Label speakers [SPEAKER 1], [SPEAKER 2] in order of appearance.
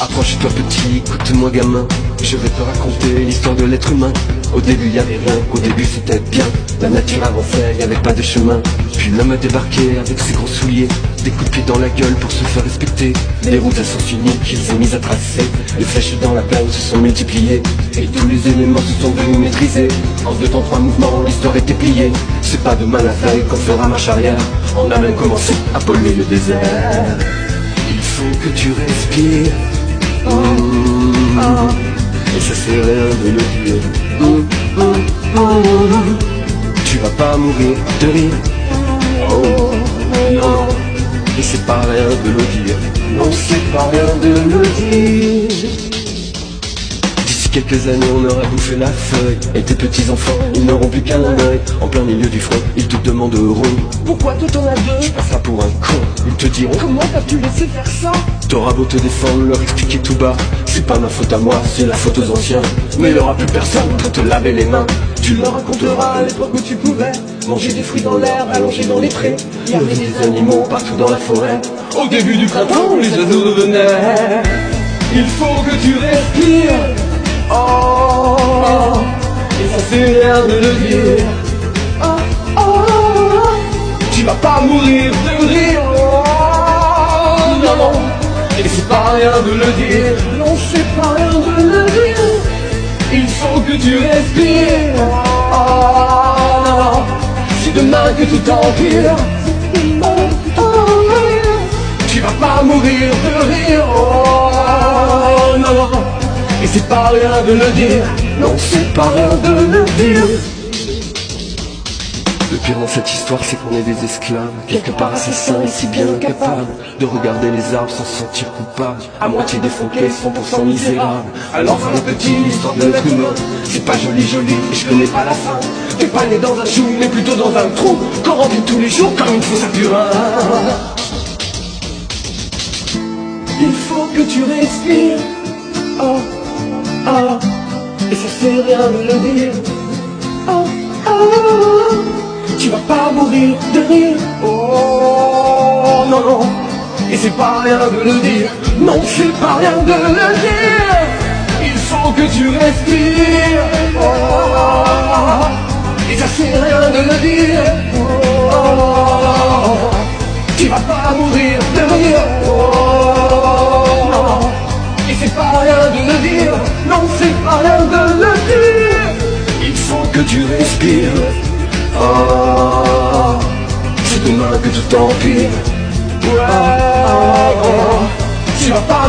[SPEAKER 1] Approche-toi petit, écoute-moi gamin, je vais te raconter l'histoire de l'être humain. Au début y avait rien, au début c'était bien. La nature avançait, y avait pas de chemin. Puis l'homme a débarqué avec ses gros souliers, des coups de pied dans la gueule pour se faire respecter. Des routes à sens unique qu'il s'est mis à tracer. Les flèches dans la plaine se sont multipliées, et tous les éléments se sont venus maîtriser. En 2 temps 3 mouvements, l'histoire était pliée. C'est pas demain la veille qu'on fera marche arrière. On a même commencé à polluer le désert. Il faut que tu respires. Et ça c'est rien de le dire. Tu vas pas mourir de rire. Oh non. Et c'est pas rien de le dire. Non, c'est pas rien de le dire. D'ici quelques années on aura bouffé la feuille, et tes petits enfants, ils n'auront plus qu'un œil. En plein milieu du front, ils te demanderont
[SPEAKER 2] pourquoi toi t'en as 2?
[SPEAKER 1] tu passeras pour un con. Ils te diront
[SPEAKER 2] Comment t'as-tu laissé faire ça?
[SPEAKER 1] t'auras beau te défendre, leur expliquer tout bas, c'est pas ma faute à moi, c'est la faute aux anciens. Mais il y aura plus personne pour te laver les mains. Tu leur raconteras à l'époque où tu pouvais manger des fruits dans l'herbe, allongés dans les prés. Il y avait des animaux partout dans la forêt. Au début du printemps, les oiseaux revenaient. Il faut que tu respires. Oh, et ça c'est rien de le dire. Tu vas pas mourir de rire. Non, non. Et c'est pas rien de le dire.
[SPEAKER 2] Non, c'est pas rien de le dire.
[SPEAKER 1] Il faut que tu respires. C'est demain que tout empire. Tu vas pas mourir de rire. Oh, non, non. Et c'est pas rien de le dire. Non, c'est pas rien de le dire. Le pire dans cette histoire, c'est qu'on est des esclaves, quelque part assassins et si bien incapables de regarder les arbres sans se sentir coupables, à moitié défonqués, 100% misérables. Alors voilà petit, l'histoire de l'être humain, c'est pas joli joli et je connais pas la fin. T'es pas né dans un chou, mais plutôt dans un trou qu'on remplit tous les jours comme une fosse à purin. Il faut que tu respires. Oh, oh, et ça fait rien de le dire. Oh, oh, tu vas pas mourir de rire. Oh non, non. Et c'est pas rien de le dire. Non, c'est pas rien de le dire. Il faut que tu respires. Oh, et ça c'est rien de le dire. Oh, tu vas pas mourir de rire. Oh non. Et c'est pas rien de le dire. Non, c'est pas rien de le dire. Il faut que tu respires. Oh, c'est demain que tout empire. Tu vas pas